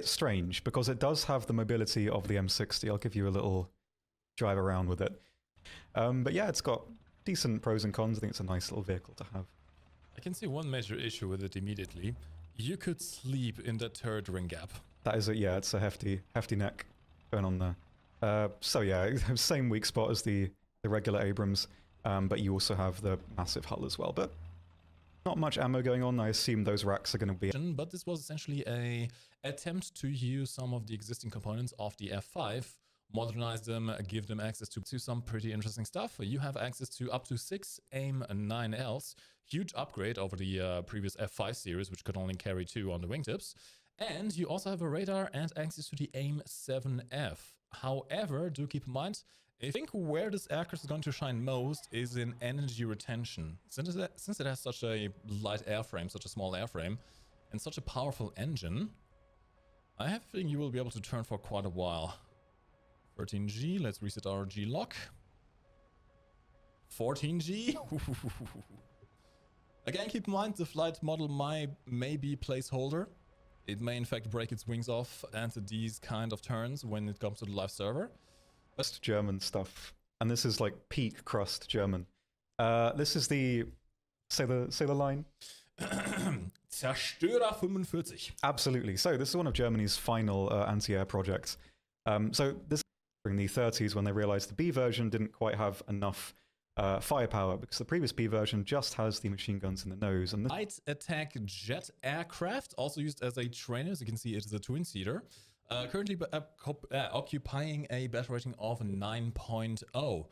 bit strange because it does have the mobility of the M60. I'll give you a little drive around with it. But yeah, it's got decent pros and cons. I think it's a nice little vehicle to have. I can see one major issue with it immediately. You could sleep in that turret ring gap. That is yeah, it's a hefty neck going on there. So yeah, same weak spot as the regular Abrams, but you also have the massive hull as well. But not much ammo going on. I assume those racks are going to be... But this was essentially a attempt to use some of the existing components of the F5, modernize them, give them access to some pretty interesting stuff. You have access to up to 6 AIM-9Ls, huge upgrade over the previous F5 series, which could only carry 2 on the wingtips. And you also have a radar and access to the AIM-7F. However, do keep in mind, I think where this aircraft is going to shine most is in energy retention. Since it has such a light airframe, such a small airframe, and such a powerful engine, I have a feeling you will be able to turn for quite a while. 13G, let's reset our G lock. 14G. Again, keep in mind the flight model may be placeholder. It may in fact break its wings off at these kind of turns when it comes to the live server. Just German stuff, and this is like peak crust German. This is the say the line. Zerstörer 45. Absolutely. So this is one of Germany's final anti-air projects. So this during the 30s when they realized the B version didn't quite have enough firepower because the previous B version just has the machine guns in the nose. And light attack jet aircraft, also used as a trainer. As you can see, it is a twin-seater. Currently occupying a battle rating of 9.0.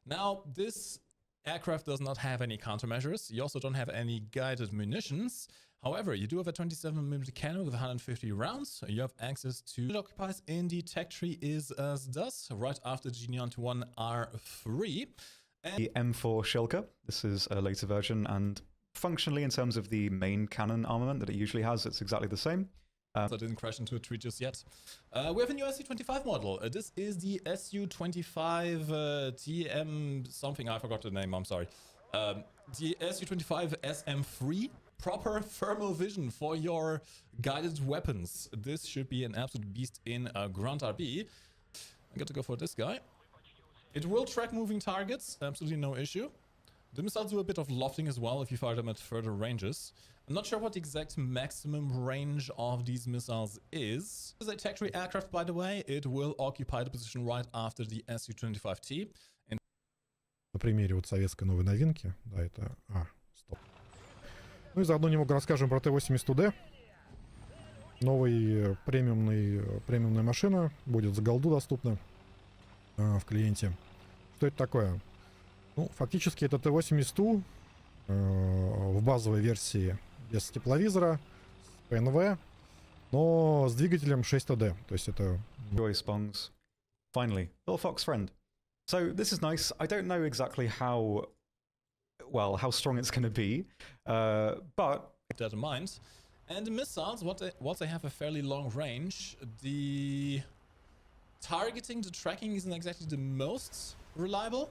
Now, this aircraft does not have any countermeasures. You also don't have any guided munitions. However, you do have a 27mm cannon with 150 rounds. You have access to it occupies in the tech tree is as does right after G91 R3. And the M4 Schelke. This is a later version, and functionally, in terms of the main cannon armament that it usually has, it's exactly the same. So I didn't crash into a tree just yet. We have a new SU-25 model. This is the SU-25 TM something. I forgot the name. I'm sorry. The SU-25 SM3. Proper thermal vision for your guided weapons. This should be an absolute beast in ground RB. I got to go for this guy. It will track moving targets. Absolutely no issue. The missiles do a bit of lofting as well if you fire them at further ranges. I'm not sure what the exact maximum range of these missiles is. This is a tech tree aircraft, by the way. It will occupy the position right after the Su-25T. На примере вот советской новой новинки, да, это... стоп. Ну и заодно немного расскажем про Т-80УД. Премиумная машина, будет за голду доступна в клиенте. Что это такое? Ну, фактически это Т-80У в базовой версии без тепловизора, с ПНВ, но с двигателем 6ТД. То есть это... Joy Spongs. Finally, little fox friend. So this is nice. I don't know exactly how strong it's going to be, but... Keep that in mind. And the missiles, once they have a fairly long range, the targeting, the tracking isn't exactly the most reliable,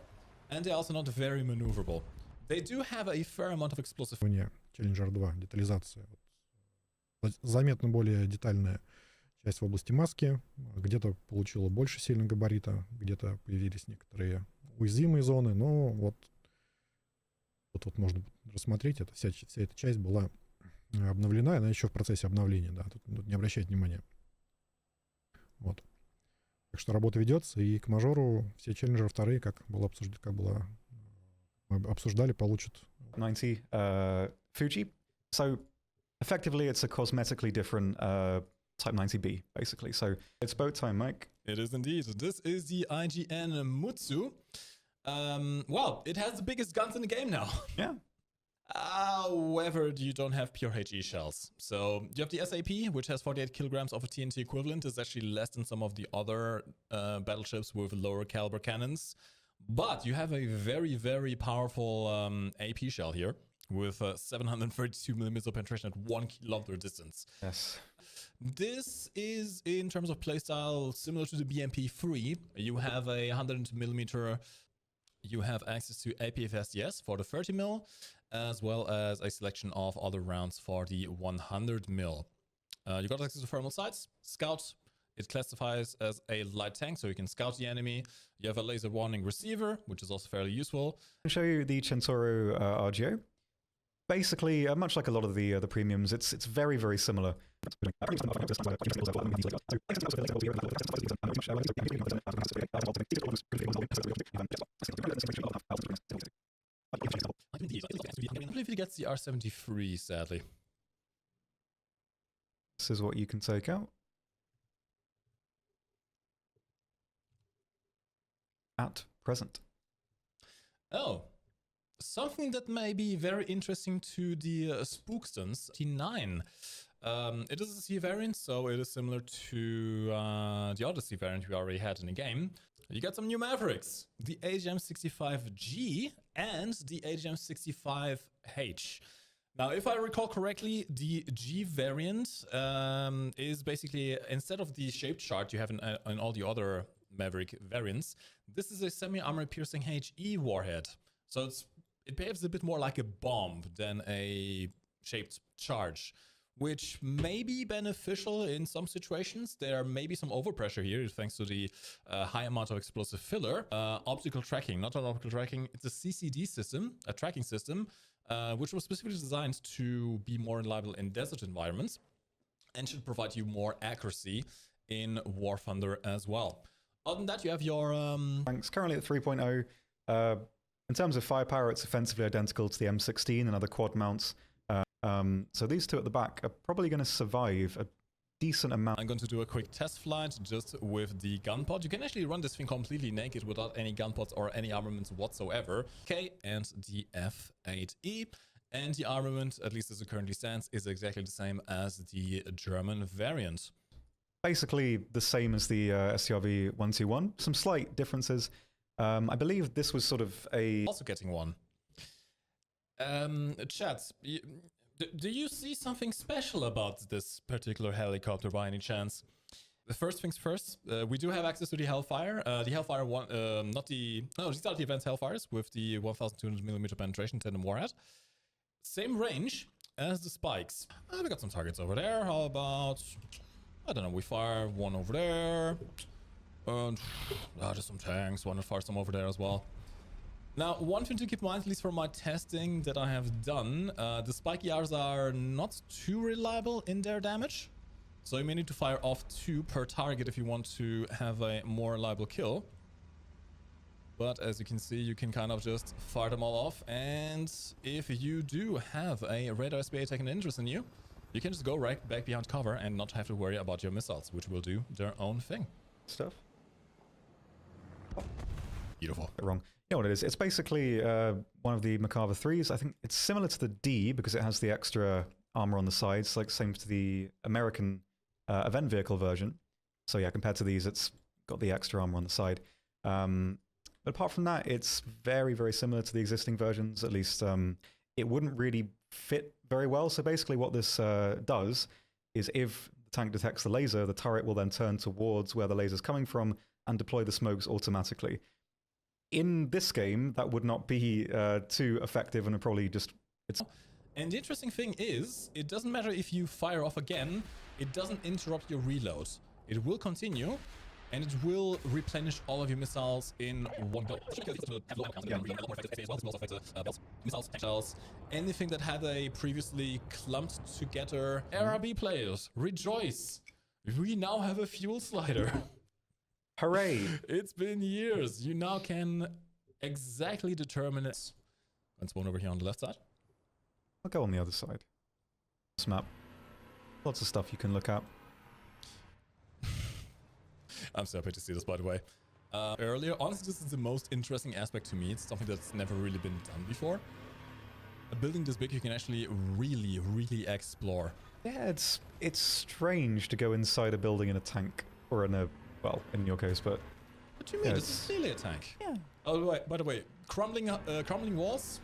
and they're also not very maneuverable. They do have a fair amount of explosive... Challenger 2, детализация. Заметно более детальная часть в области маски. Где-то получила больше сильного габарита, где-то появились некоторые уязвимые зоны, но вот можно рассмотреть, вся эта часть была обновлена, она еще в процессе обновления, да, тут не обращайте внимания. Вот. Так что работа ведется, и к мажору все Challenger 2, как мы обсуждали, получат 90 Fuji. So effectively it's a cosmetically different Type 90B, basically. So it's boat time, Mike. It is indeed. This is the IGN Mutsu. Well, it has the biggest guns in the game now. Yeah. However, you don't have pure HE shells. So you have the SAP, which has 48 kilograms of a TNT equivalent. It's actually less than some of the other battleships with lower caliber cannons. But you have a very, very powerful AP shell here with 732 millimeters of penetration at 1 kilometer distance. Yes. This is, in terms of playstyle, similar to the BMP-3. You have a 100 millimeter. You have access to APFSDS for the 30 mil, as well as a selection of other rounds for the 100 mil. You got access to thermal sights, scout. It classifies as a light tank, so you can scout the enemy. You have a laser warning receiver, which is also fairly useful. I'll show you the Centauro RGO. Basically, much like a lot of the premiums, it's very, very similar. I believe it gets the R73, sadly. This is what you can take out. At present. Oh, something that may be very interesting to the Spookstons T9. It is a C variant, so it is similar to the Odyssey variant we already had in the game. You got some new Mavericks, the AGM-65G and the AGM-65H. Now, if I recall correctly, the G variant is basically, instead of the shaped chart you have in all the other Maverick variants, this is a semi-armor piercing HE warhead. So it behaves a bit more like a bomb than a shaped charge, which may be beneficial in some situations. There may be some overpressure here thanks to the high amount of explosive filler. Optical tracking, not an optical tracking, it's a CCD system, a tracking system, which was specifically designed to be more reliable in desert environments and should provide you more accuracy in War Thunder as well. Other than that, you have your... Tanks currently at 3.0. In terms of firepower, it's offensively identical to the M16 and other quad mounts. So these two at the back are probably going to survive a decent amount. I'm going to do a quick test flight just with the gun pod. You can actually run this thing completely naked without any gun pods or any armaments whatsoever. Okay, and the F8E. And the armament, at least as it currently stands, is exactly the same as the German variant. Basically the same as the SCRV 121. Some slight differences. I believe this was sort of a... Also getting one. Chat, do you see something special about this particular helicopter by any chance? The first things first, we do have access to the Hellfire. The Hellfire one, these are the advanced Hellfires with the 1200mm penetration tandem warhead. Same range as the spikes. We got some targets over there. How about, I don't know, we fire one over there. And just some tanks. Want to fire some over there as well. Now, one thing to keep in mind, at least for my testing that I have done, the spike ERs are not too reliable in their damage. So you may need to fire off 2 per target if you want to have a more reliable kill. But as you can see, you can kind of just fire them all off. And if you do have a radar SBA taking an interest in you, you can just go right back behind cover and not have to worry about your missiles, which will do their own thing. Stuff. Beautiful. Wrong. You know what it is? It's basically one of the Macabre 3s. I think it's similar to the D because it has the extra armor on the sides, like same to the American event vehicle version. So yeah, compared to these, it's got the extra armor on the side. But apart from that, it's very, very similar to the existing versions. At least it wouldn't really fit very well. So basically what this does is if the tank detects the laser, the turret will then turn towards where the laser's coming from and deploy the smokes automatically. In this game, that would not be too effective and it probably just... And the interesting thing is, it doesn't matter if you fire off again, it doesn't interrupt your reload. It will continue, and it will replenish all of your missiles in one go. Missiles, anything that had a previously clumped together. RRB players, rejoice! We now have a fuel slider. Hooray! It's been years. You now can exactly determine it. Let's one over here on the left side. I'll go on the other side. This map. Lots of stuff you can look at. I'm so happy to see this, by the way. Earlier, honestly, this is the most interesting aspect to me. It's something that's never really been done before. A building this big, you can actually really, really explore. Yeah, it's strange to go inside a building in a tank. Or in a, well, in your case, but... What do you mean? This is clearly a tank. Yeah. Oh, by the way, crumbling walls?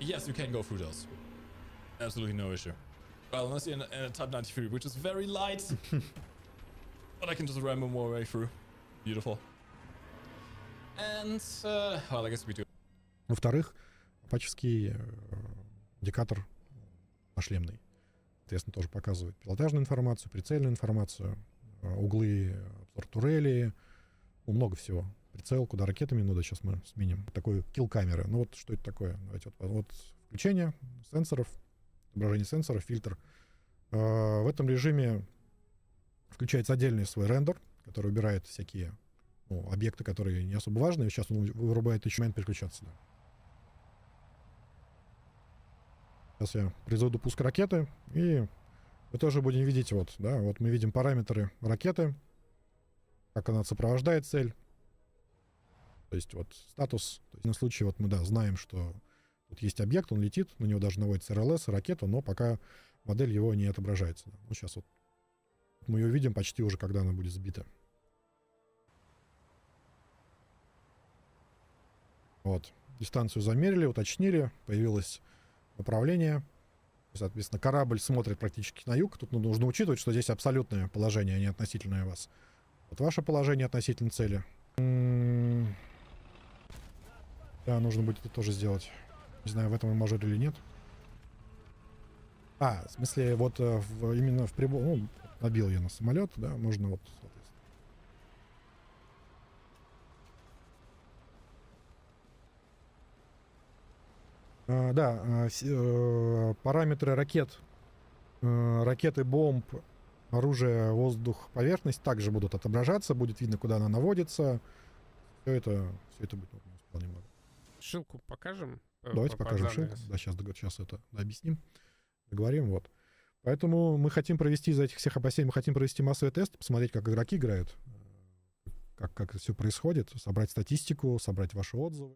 Yes, you can go through those. Absolutely no issue. Well, unless you're in a Type 93, which is very light. But I can just ram my way through. Beautiful. And, well, I guess we do. Во-вторых, патчевский индикатор нашлемный. соответственно, тоже показывает пилотажную информацию, прицельную информацию, углы, обзор турели, ну, много всего. Прицел, куда ракетами надо, сейчас мы сменим. Такой килл-камеры. Ну вот что это такое? Давайте вот включение сенсоров, отображение сенсоров, фильтр. В этом режиме включается отдельный свой рендер, который убирает всякие объекты, которые не особо важны. Сейчас он вырубает еще момент переключаться. Да. Сейчас я произведу пуск ракеты, и мы тоже будем видеть, вот мы видим параметры ракеты, как она сопровождает цель. То есть вот статус. То есть на случай вот мы, знаем, что тут есть объект, он летит, на него даже наводится РЛС, ракета, но пока модель его не отображается. Да. Ну, сейчас вот мы ее увидим почти уже, когда она будет сбита. Вот. Дистанцию замерили, уточнили, появилось направление. Соответственно, корабль смотрит практически на юг. Тут нужно учитывать, что здесь абсолютное положение, а не относительное вас. Вот ваше положение относительно цели. Да, нужно будет это тоже сделать. Не знаю, в этом мы можем или нет. В смысле, вот именно в прибор... Ну, набил я на самолет, да, можно вот... Параметры ракет, ракеты, бомб, оружие, воздух, поверхность также будут отображаться, будет видно, куда она наводится. Все это будет вполне много. Ссылку покажем? Давайте покажем ссылку. Да, сейчас это объясним, договорим, вот. Поэтому мы хотим провести из этих всех опасений, мы хотим провести массовый тест, посмотреть, как игроки играют, как это все происходит, собрать статистику, собрать ваши отзывы.